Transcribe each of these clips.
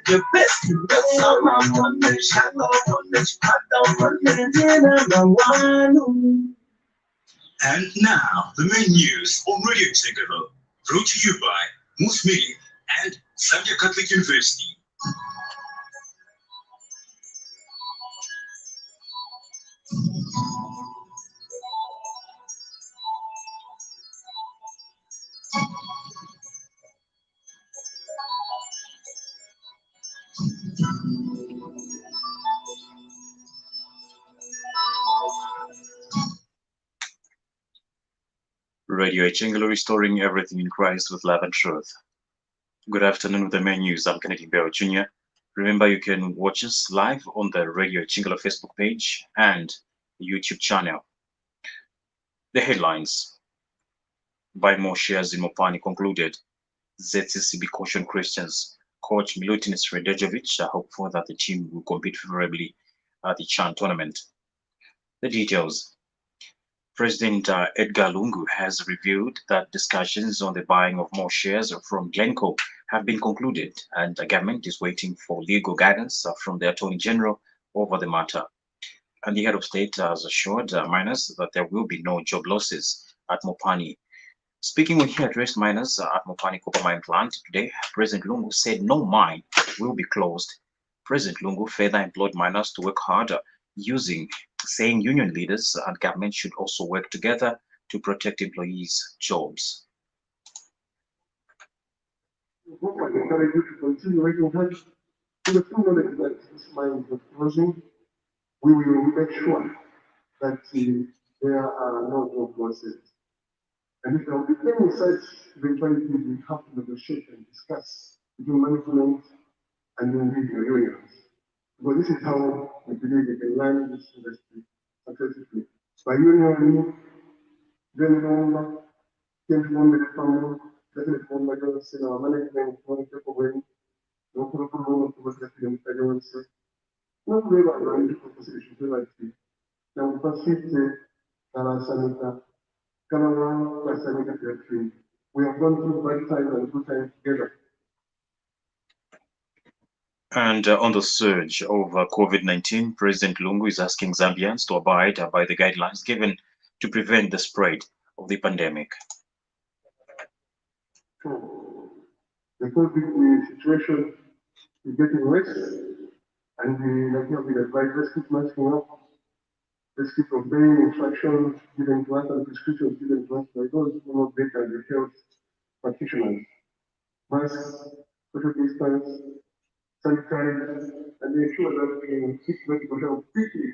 The best in the summer, and now, the main news on Radio Jingle, brought to you by Moose Millie and Zambia Catholic University. Radio Jingle, restoring everything in Christ with love and truth. Good afternoon with the main news. I'm Kennedy Mbewe Jr. Remember, you can watch us live on the Radio Jingle Facebook page and YouTube channel. The headlines: buy more shares in Mopani concluded. ZCCB caution Christians. Coach Milutin Sredejovic are hopeful that the team will compete favorably at the Chan tournament. The details: President Edgar Lungu has revealed that discussions on the buying of more shares from Glencoe have been concluded, and the government is waiting for legal guidance from the Attorney General over the matter. And the head of state has assured miners that there will be no job losses at Mopani. Speaking when he addressed miners at Mopani Copper Mine plant today, President Lungu said no mine will be closed. President Lungu further implored miners to work harder, saying union leaders and government should also work together to protect employees' jobs. I encourage you to continue working hard to the full knowledge that this mine is closing. We will make sure that there are no job losses. And if there will be any such eventualities, we have to negotiate and discuss between management and the unions. Because this is how we believe we can run this industry successfully. By union, then no one will come, definitely one by one, say our management, one take away, no problem to what the say. No way by running the proposition, like this. Now, we proceed to Sanita. We have gone through bad times and good times together. And on the surge of COVID-19, President Lungu is asking Zambians to abide by the guidelines given to prevent the spread of the pandemic. The COVID situation is getting worse, and like you have been advised, let's keep masking up. Let's keep obeying instructions given to us and prescriptions given to us by those who know better, the health practitioners. Masks, social distance, sanitize, and ensure that we seek medical help quickly.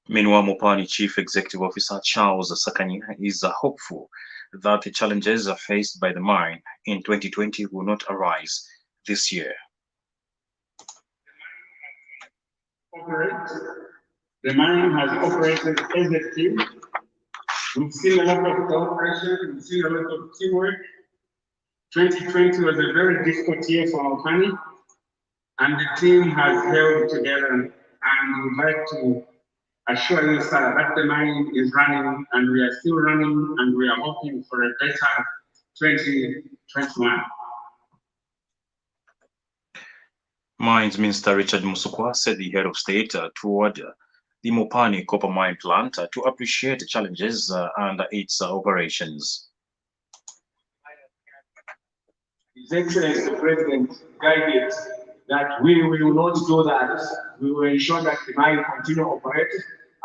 Meanwhile, Mopani Chief Executive Officer Charles Sakanya is hopeful that the challenges faced by the mine in 2020 will not arise this year. The mine has operated as a team. We've seen a lot of cooperation, we've seen a lot of teamwork. 2020 was a very difficult year for our company, and the team has held together, and we'd like to assure you, sir, that the mine is running, and we are still running, and we are hoping for a better 2021. Mines Minister Richard Musukwa said the head of state toured the Mopani copper mine plant to appreciate the challenges and its operations. His Excellency the President guided that we will not do that. We will ensure that the mine continue to operate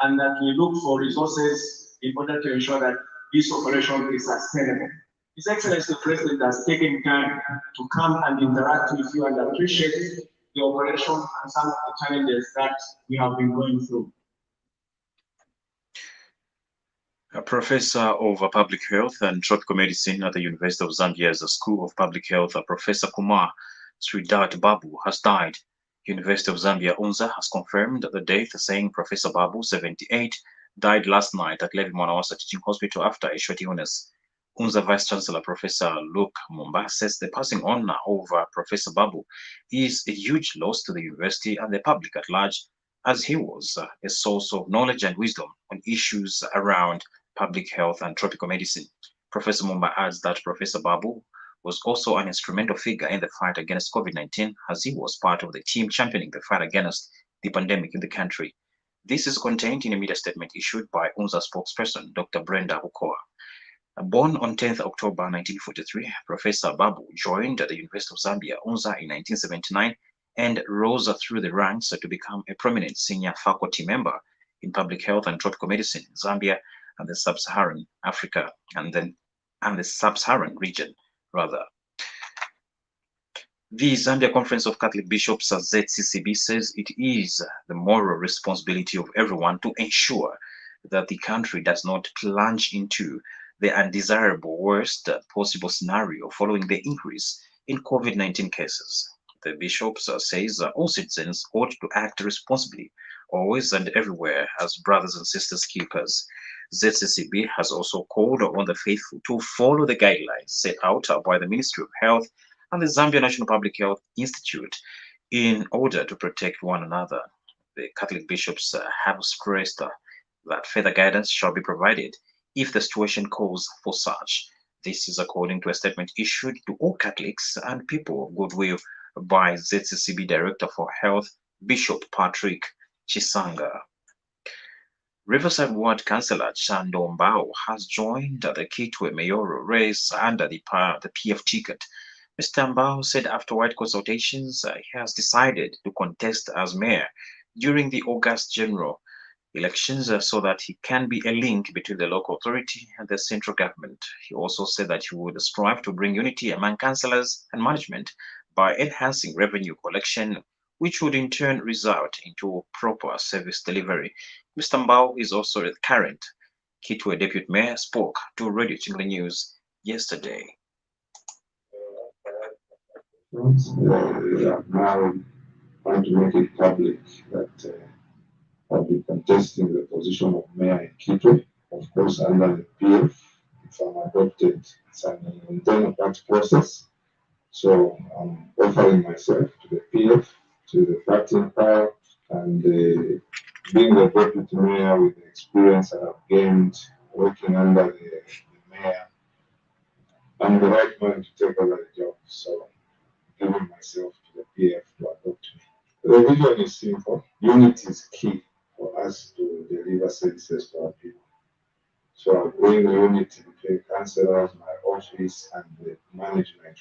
and that we look for resources in order to ensure that this operation is sustainable. His Excellency the President has taken time to come and interact with you and appreciate the operation and some of the challenges that we have been going through. A professor of public health and tropical medicine at the University of Zambia's School of Public Health, Professor Kumar Sridat Babu, has died. University of Zambia UNZA has confirmed the death, saying Professor Babu, 78, died last night at Levi Mwanawasa Teaching Hospital after a short illness. UNZA Vice Chancellor Professor Luke Mumba says the passing on of Professor Babu is a huge loss to the university and the public at large, as he was a source of knowledge and wisdom on issues around public health and tropical medicine. Professor Mumba adds that Professor Babu was also an instrumental figure in the fight against COVID-19, as he was part of the team championing the fight against the pandemic in the country. This is contained in a media statement issued by UNZA spokesperson Dr. Brenda Ukoa. Born on 10th October 1943, Professor Babu joined the University of Zambia, UNZA, in 1979 and rose through the ranks to become a prominent senior faculty member in public health and tropical medicine in Zambia and the sub-Saharan Africa and the sub-Saharan region, rather. The Zambia Conference of Catholic Bishops, ZCCB, says it is the moral responsibility of everyone to ensure that the country does not plunge into the undesirable worst possible scenario following the increase in COVID-19 cases. The bishops says all citizens ought to act responsibly, always and everywhere, as brothers and sisters keepers. ZCCB has also called on the faithful to follow the guidelines set out by the Ministry of Health and the Zambia National Public Health Institute in order to protect one another. The Catholic bishops have stressed that further guidance shall be provided if the situation calls for such. This is according to a statement issued to all Catholics and people of goodwill by ZCCB Director for Health, Bishop Patrick Chisanga. Riverside Ward Councillor Chando Mbao has joined the Kitwe mayoral race under the PF ticket. Mr. Mbao said after wide consultations, he has decided to contest as mayor during the August general elections so that he can be a link between the local authority and the central government. He also said that he would strive to bring unity among councillors and management by enhancing revenue collection, which would in turn result into proper service delivery. Mr. Mbao is also the current Kitwe deputy mayor, spoke to Radio Chingle News yesterday. We are now trying to make it public that I'll be contesting the position of mayor in Kitwe, of course, under the PF. If I'm adopted, it's an internal party process. So I'm offering myself to the PF, to the party in power, and being the deputy mayor with the experience I have gained working under the mayor, I'm the right man to take over the job. So giving myself to the PF to adopt me. The vision is simple. Unity is key for us to deliver services to our people. So I bring unity between councillors, my office, and the management.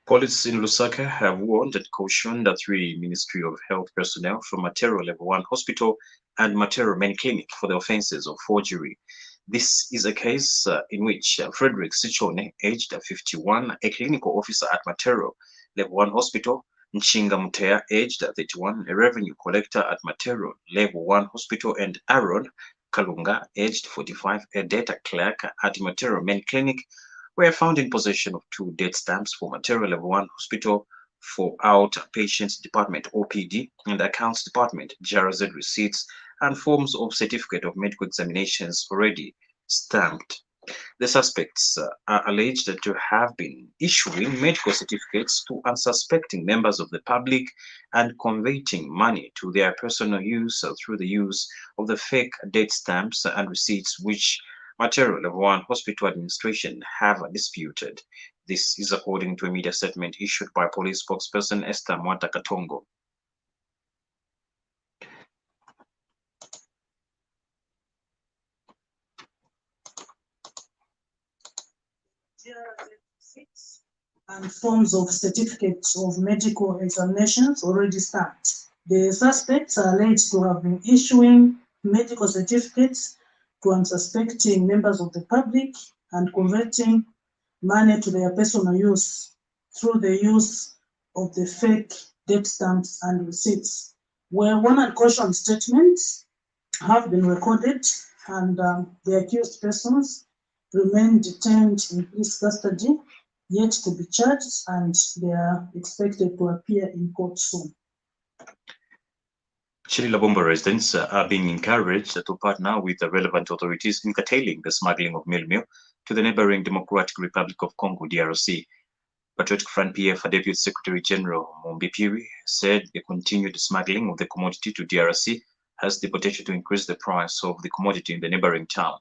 Police in Lusaka have warned and cautioned the 3 Ministry of Health personnel from Matero Level 1 Hospital and Matero Main Clinic for the offences of forgery. This is a case in which Frederick Sichone, aged 51, a clinical officer at Matero Level 1 Hospital, Nchinga Mutea, aged 31, a revenue collector at Matero Level 1 Hospital, and Aaron Kalunga, aged 45, a data clerk at Matero Main Clinic, were found in possession of 2 date stamps for Matero Level 1 Hospital for Outpatients Department (OPD) and Accounts Department (GRZ) receipts and forms of certificate of medical examinations already stamped. The suspects are alleged to have been issuing medical certificates to unsuspecting members of the public and converting money to their personal use through the use of the fake date stamps and receipts, which Matero Level 1 Hospital administration have disputed. This is according to a media statement issued by police spokesperson Esther Mwata Katongo. And forms of certificates of medical examinations already stamped. The suspects are alleged to have been issuing medical certificates to unsuspecting members of the public and converting money to their personal use through the use of the fake date stamps and receipts. Where warn and caution statements have been recorded, and the accused persons remain detained in police custody, yet to be charged, and they are expected to appear in court soon. Chililabombo residents are being encouraged to partner with the relevant authorities in curtailing the smuggling of meal to the neighboring Democratic Republic of Congo, DRC. Patriotic Front PF Deputy Secretary General Mombi Piri said the continued smuggling of the commodity to DRC has the potential to increase the price of the commodity in the neighboring town.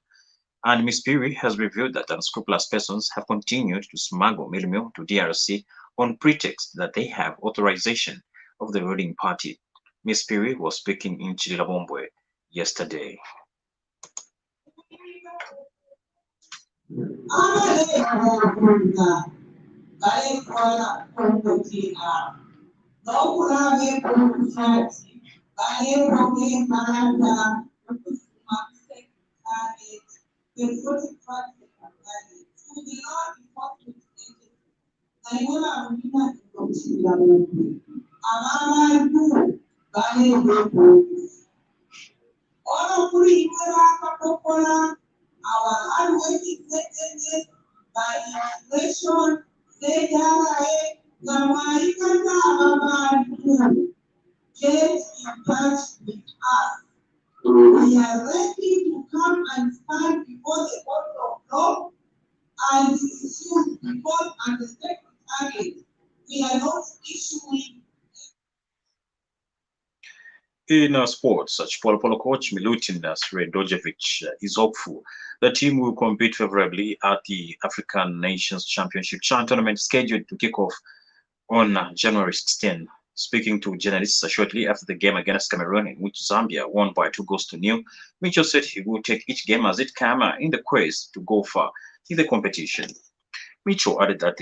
And Ms. Mbewe has revealed that unscrupulous persons have continued to smuggle meal to DRC on pretext that they have authorization of the ruling party. Ms. Mbewe was speaking in Chililabombwe yesterday. Our hardworking citizens by inflation, they get in touch with us. We are ready to come and stand before the court of law and issue report and the secretariat. We are not issuing. In sports, Polo coach Milutin Sredojevic is hopeful the team will compete favorably at the African Nations Championship tournament scheduled to kick off on January 16. Speaking to journalists shortly after the game against Cameroon, in which Zambia won by 2-0, Mitchell said he will take each game as it came in the quest to go far in the competition. Mitchell added that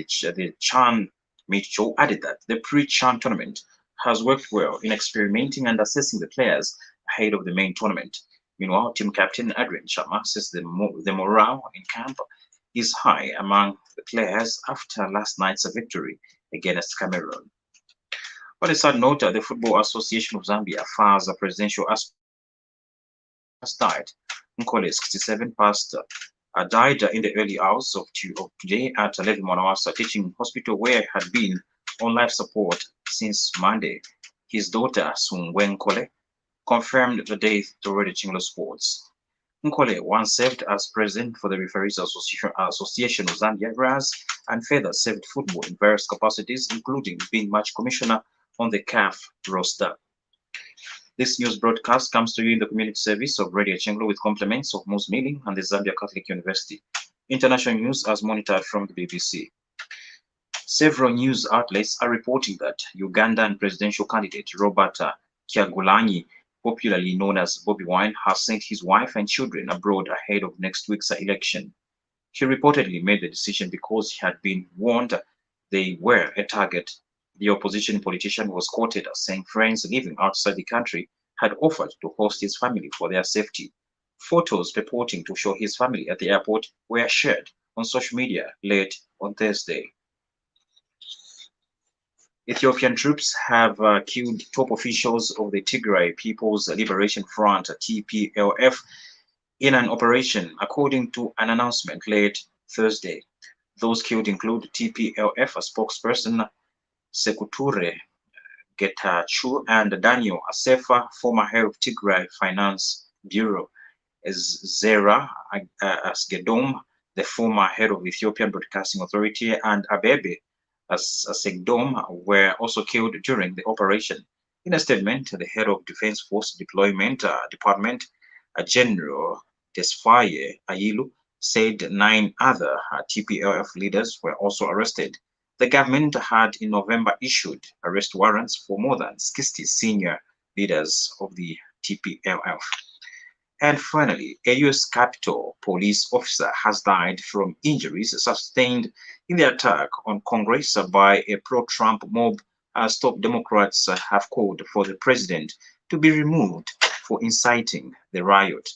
the pre-CHAN tournament has worked well in experimenting and assessing the players ahead of the main tournament. Meanwhile, team captain Adrian Chama says the morale in camp is high among the players after last night's victory against Cameroon. On a sad note, the Football Association of Zambia FA's presidential aspirant has died. Nkole, 67, died in the early hours of today at Levi Mwanawasa Teaching Hospital, where he had been on life support since Monday. His daughter, Sungwe Nkole, confirmed the death to Radio Chinglo Sports. Nkole once served as president for the Referees Association of Zambia, RAS, and further served football in various capacities, including being match commissioner on the CAF roster. This news broadcast comes to you in the community service of Radio Chinglo with compliments of Moose Milling and the Zambia Catholic University. International news as monitored from the BBC. Several news outlets are reporting that Ugandan presidential candidate Robert Kyagulanyi, popularly known as Bobi Wine, has sent his wife and children abroad ahead of next week's election. He reportedly made the decision because he had been warned they were a target. The opposition politician was quoted as saying friends living outside the country had offered to host his family for their safety. Photos purporting to show his family at the airport were shared on social media late on Thursday. Ethiopian troops have killed top officials of the Tigray People's Liberation Front (TPLF) in an operation, according to an announcement late Thursday. Those killed include TPLF spokesperson Sekuture Getachew and Daniel Asefa, former head of Tigray Finance Bureau, Zera Asgedom, the former head of Ethiopian Broadcasting Authority, and Abebe Asegdom were also killed during the operation. In a statement, the head of Defense Force Deployment Department, General Tesfaye Ayilu, said 9 other TPLF leaders were also arrested. The government had in November issued arrest warrants for more than 60 senior leaders of the TPLF. And finally, a U.S. Capitol police officer has died from injuries sustained in the attack on Congress by a pro-Trump mob as top Democrats have called for the president to be removed for inciting the riot.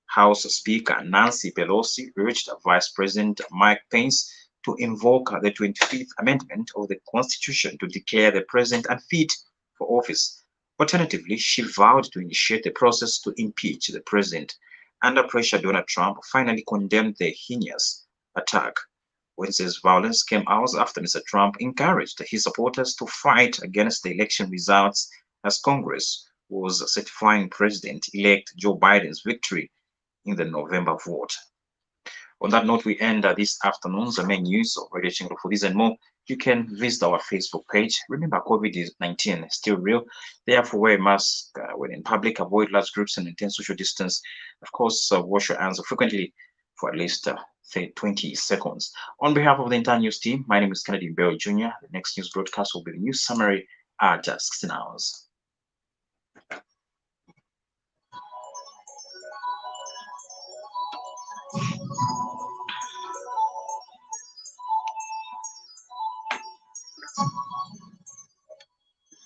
House Speaker Nancy Pelosi urged Vice President Mike Pence to invoke the 25th Amendment of the Constitution to declare the president unfit for office. Alternatively, she vowed to initiate the process to impeach the president. Under pressure, Donald Trump finally condemned the heinous attack. Wednesday's violence came hours after Mr. Trump encouraged his supporters to fight against the election results as Congress was certifying President-elect Joe Biden's victory in the November vote. On that note, we end this afternoon's main news of Radio Chinglo. For this and more, you can visit our Facebook page. Remember, COVID-19 is still real. Therefore, wear a mask when in public, avoid large groups and maintain social distance. Of course, wash your hands frequently. for at least 20 seconds. On behalf of the entire news team, my name is Kennedy Mbewe Jr. The next news broadcast will be the news summary at 16 hours.